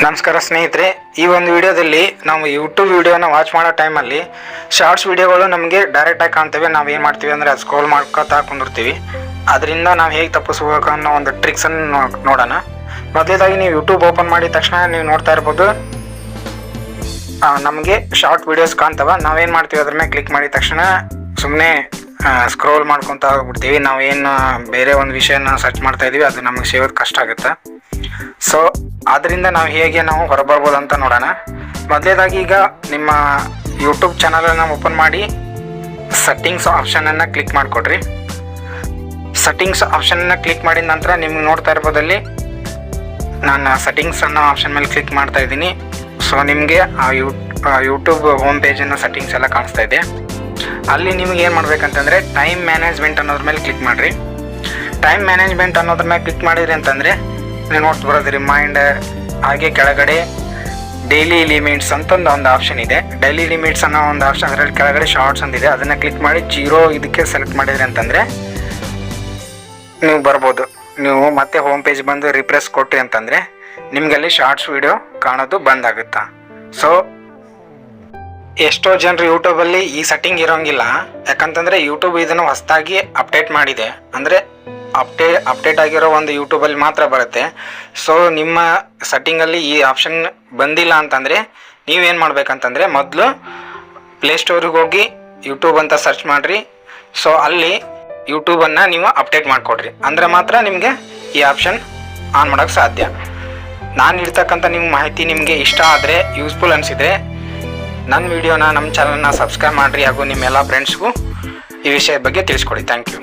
ನಮಸ್ಕಾರ ಸ್ನೇಹಿತರೆ, ಈ ಒಂದು ವಿಡಿಯೋದಲ್ಲಿ ನಾವು ಯೂಟ್ಯೂಬ್ ವಿಡಿಯೋನ ವಾಚ್ ಮಾಡೋ ಟೈಮಲ್ಲಿ ಶಾರ್ಟ್ಸ್ ವಿಡಿಯೋಗಳು ನಮಗೆ ಡೈರೆಕ್ಟಾಗಿ ಕಾಣ್ತೇವೆ. ನಾವು ಏನು ಮಾಡ್ತೀವಿ ಅಂದರೆ ಅದು ಸ್ಕ್ರೋಲ್ ಮಾಡ್ಕೊತಾ ಕುಂದಿರ್ತೀವಿ. ಅದರಿಂದ ನಾವು ಹೇಗೆ ತಪ್ಪಿಸ್ಬೇಕು ಅನ್ನೋ ಒಂದು ಟ್ರಿಕ್ಸನ್ನು ನೋಡೋಣ. ಮೊದಲೇದಾಗಿ ನೀವು ಯೂಟ್ಯೂಬ್ ಓಪನ್ ಮಾಡಿದ ತಕ್ಷಣ ನೀವು ನೋಡ್ತಾ ಇರ್ಬೋದು, ನಮಗೆ ಶಾರ್ಟ್ ವಿಡಿಯೋಸ್ ಕಾಣ್ತವೆ. ನಾವೇನು ಮಾಡ್ತೀವಿ ಅದ್ರ ಮೇಲೆ ಕ್ಲಿಕ್ ಮಾಡಿದ ತಕ್ಷಣ ಸುಮ್ಮನೆ ಸ್ಕ್ರೋಲ್ ಮಾಡ್ಕೊತ ಹೋಗ್ಬಿಡ್ತೀವಿ. ನಾವೇನು ಬೇರೆ ಒಂದು ವಿಷಯನ ಸರ್ಚ್ ಮಾಡ್ತಾ ಇದ್ದೀವಿ, ಅದು ನಮಗೆ ಸಿಗೋದು ಕಷ್ಟ ಆಗುತ್ತೆ. ಸೊ ಆದ್ದರಿಂದ ನಾವು ಹೊರಬರ್ಬೋದು ಅಂತ ನೋಡೋಣ. ಮೊದಲೇದಾಗಿ ಈಗ ನಿಮ್ಮ ಯೂಟ್ಯೂಬ್ ಚಾನಲನ್ನು ಓಪನ್ ಮಾಡಿ ಸೆಟ್ಟಿಂಗ್ಸ್ ಆಪ್ಷನನ್ನು ಕ್ಲಿಕ್ ಮಾಡಿಕೊಡ್ರಿ. ಸೆಟ್ಟಿಂಗ್ಸ್ ಆಪ್ಷನನ್ನು ಕ್ಲಿಕ್ ಮಾಡಿದ ನಂತರ ನಿಮ್ಗೆ ನೋಡ್ತಾ ಇರ್ಬೋದಲ್ಲಿ ನಾನು ಸೆಟ್ಟಿಂಗ್ಸ್ ಅನ್ನೋ ಆಪ್ಷನ್ ಮೇಲೆ ಕ್ಲಿಕ್ ಮಾಡ್ತಾ ಇದ್ದೀನಿ. ಸೊ ನಿಮಗೆ ಆ ಯೂಟ್ಯೂಬ್ ಹೋಮ್ ಪೇಜನ್ನು ಸೆಟ್ಟಿಂಗ್ಸ್ ಎಲ್ಲ ಕಾಣಿಸ್ತಾ ಇದೆ. ಅಲ್ಲಿ ನಿಮ್ಗೆ ಏನು ಮಾಡ್ಬೇಕಂತಂದರೆ ಟೈಮ್ ಮ್ಯಾನೇಜ್ಮೆಂಟ್ ಅನ್ನೋದ್ರ ಮೇಲೆ ಕ್ಲಿಕ್ ಮಾಡಿರಿ. ಟೈಮ್ ಮ್ಯಾನೇಜ್ಮೆಂಟ್ ಅನ್ನೋದ್ರ ಮೇಲೆ ಕ್ಲಿಕ್ ಮಾಡಿದ್ರಿ ಅಂತಂದರೆ ನೀವು ನೋಡ್ತಾ ಬರೋದು ರಿಮೈಂಡರ್, ಹಾಗೆ ಕೆಳಗಡೆ ಡೈಲಿ ಲಿಮಿಟ್ಸ್ ಅಂತಂದು ಒಂದು ಆಪ್ಷನ್ ಇದೆ. ಡೈಲಿ ಲಿಮಿಟ್ಸ್ ಅನ್ನೋ ಒಂದು ಆಪ್ಷನ್, ಅದರಲ್ಲಿ ಕೆಳಗಡೆ ಶಾರ್ಟ್ಸ್ ಅಂತಿದೆ. ಅದನ್ನು ಕ್ಲಿಕ್ ಮಾಡಿ 0 ಇದಕ್ಕೆ ಸೆಲೆಕ್ಟ್ ಮಾಡಿದ್ರಿ ಅಂತಂದರೆ ನೀವು ಬರ್ಬೋದು. ನೀವು ಮತ್ತೆ ಹೋಮ್ ಪೇಜ್ ಬಂದು ರಿಪ್ರೆಸ್ ಕೊಟ್ರಿ ಅಂತಂದರೆ ನಿಮಗಲ್ಲಿ ಶಾರ್ಟ್ಸ್ ವಿಡಿಯೋ ಕಾಣೋದು ಬಂದಾಗುತ್ತಾ. ಸೊ ಎಷ್ಟೋ ಜನರು ಯೂಟ್ಯೂಬಲ್ಲಿ ಈ ಸೆಟ್ಟಿಂಗ್ ಇರೋಂಗಿಲ್ಲ. ಯಾಕಂತಂದರೆ ಯೂಟ್ಯೂಬ್ ಇದನ್ನು ಹೊಸದಾಗಿ ಅಪ್ಡೇಟ್ ಮಾಡಿದೆ. ಅಂದರೆ ಅಪ್ಡೇಟ್ ಆಗಿರೋ ಒಂದು ಯೂಟ್ಯೂಬಲ್ಲಿ ಮಾತ್ರ ಬರುತ್ತೆ. ಸೊ ನಿಮ್ಮ ಸೆಟ್ಟಿಂಗಲ್ಲಿ ಈ ಆಪ್ಷನ್ ಬಂದಿಲ್ಲ ಅಂತಂದರೆ ನೀವೇನು ಮಾಡ್ಬೇಕಂತಂದರೆ ಮೊದಲು ಪ್ಲೇಸ್ಟೋರಿಗೆ ಹೋಗಿ ಯೂಟ್ಯೂಬ್ ಅಂತ ಸರ್ಚ್ ಮಾಡಿರಿ. ಸೊ ಅಲ್ಲಿ ಯೂಟ್ಯೂಬನ್ನು ನೀವು ಅಪ್ಡೇಟ್ ಮಾಡಿಕೊಡ್ರಿ, ಅಂದರೆ ಮಾತ್ರ ನಿಮಗೆ ಈ ಆಪ್ಷನ್ ಆನ್ ಮಾಡೋಕ್ಕೆ ಸಾಧ್ಯ. ನಾನು ಇರ್ತಕ್ಕಂಥ ನಿಮ್ಮ ಮಾಹಿತಿ ನಿಮಗೆ ಇಷ್ಟ ಆದರೆ, ಯೂಸ್ಫುಲ್ ಅನಿಸಿದರೆ ನನ್ನ ವಿಡಿಯೋನ ನಮ್ಮ ಚಾನಲ್ನ ಸಬ್ಸ್ಕ್ರೈಬ್ ಮಾಡಿರಿ, ಹಾಗೂ ನಿಮ್ಮೆಲ್ಲ ಫ್ರೆಂಡ್ಸ್ಗೂ ಈ ವಿಷಯದ ಬಗ್ಗೆ ತಿಳಿಸ್ಕೊಡಿ. Thank you.